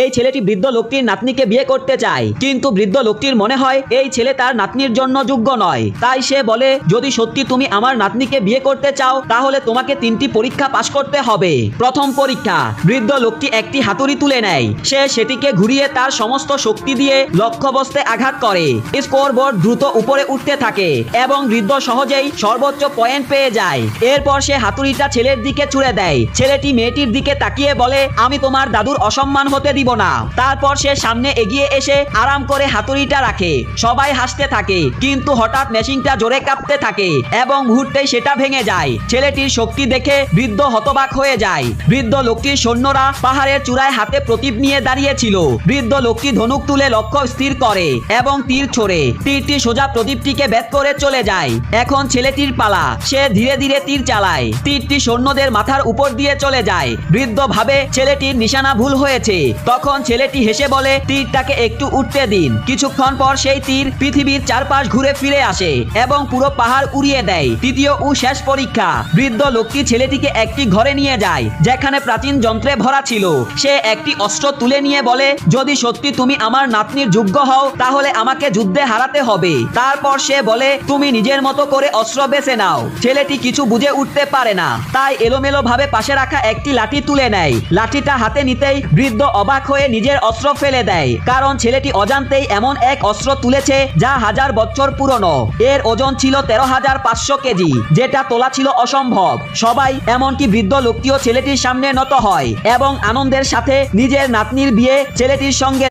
এই ছেলেটি বৃদ্ধ লোকটির নাতনিকে বিয়ে করতে চায়, কিন্তু বৃদ্ধ লোকটির মনে হয় এই ছেলে তার নাতনির জন্য যোগ্য নয়। তাই সে বলে, যদি সত্যি তুমি আমার নাতনিকে বিয়ে করতে চাও তাহলে তোমাকে 3টি পরীক্ষা পাশ করতে হবে। প্রথম পরীক্ষা, বৃদ্ধ লোকটি একটি হাতুড়ি তুলে নেয়। সে সেটিকে ঘুরিয়ে তার সমস্ত শক্তি দিয়ে লক্ষ্যবস্তুতে আঘাত করে। স্কোরবোর্ড দ্রুত উপরে উঠতে থাকে এবং বৃদ্ধ সহজেই সর্বোচ্চ পয়েন্ট পেয়ে যায়। এরপর সে হাতুড়িটা ছেলের দিকে ছুড়ে দেয়। ছেলেটি মেয়েটির দিকে তাকিয়ে বলে, আমি তোমার দাদুর অসম্মান হতে দিব না। তারপর সে সামনে এগিয়ে এসে আরাম করে হাতুড়িটা রাখে। সবাই হাসতে থাকে, কিন্তু হঠাৎ মেশিনটা জোরে কাঁপতে থাকে এবং মুহূর্তেই সেটা ভেঙে যায়। ছেলেটির শক্তি দেখে বৃদ্ধ হতবাক হয়ে যায়। বৃদ্ধ লোকটির সৈন্যরা পাহাড়ের চূড়ায় হাতে প্রদীপ নিয়ে দাঁড়িয়েছিল। বৃদ্ধ লোকটি ধনুক তুলে লক্ষ্য স্থির করে এবং তীর ছোড়ে। তীরটি সোজা প্রদীপটিকে ভেদ করে চলে যায়। এখন ছেলেটির পালা। সে ধীরে ধীরে তীর চালায়। তীরটি সৈন্যদের মাথার উপর দিয়ে চলে যায়। বৃদ্ধ ভাবে ছেলেটির নিশানা ভুল হয়েছে। তখন ছেলেটি হেসে বলে, তীরটাকে একটু উঠতে দিন। কিছুক্ষণ পর সেই তীর পৃথিবীর চারপাশ ঘুরে ফিরে আসে এবং পুরো পাহাড় উড়িয়ে দেয়। তৃতীয় ও শেষ পরীক্ষা, বৃদ্ধ লোকটি ছেলেটিকে একটি ঘরে নিয়ে যায় যেখানে প্রাচীন যন্ত্রে ভরা ছিল। সে একটি অস্ত্র তুলে নিয়ে বলে, যদি সত্যি তুমি আমার নাতনির যোগ্য হও তাহলে আমাকে যুদ্ধে হারাতে হবে। তারপর সে বলে, তুমি নিজের মতো করে অস্ত্র বেছে নাও। ছেলেটি কিছু বুঝে উঠতে পারে না, তাই এলোমেলো ভাবে পাশে রাখা একটি লাঠি তুলে নেয়। লাঠিটা হাতে নিতেই বৃদ্ধ অবাক হয়ে নিজের অস্ত্র ফেলে দেয়, কারণ ছেলেটি অজান্তেই এমন এক অস্ত্র তুলেছে যা 1000 বছর পুরনো। এর ওজন ছিল 13,500 কেজি, যেটা তোলা ছিল অসম্ভব। সবাই, এমনকি বৃদ্ধ লোকটিও ছেলেটির সামনে নত হয় এবং আনন্দের সাথে নিজের নাতনির বিয়ে ছেলেটির সঙ্গে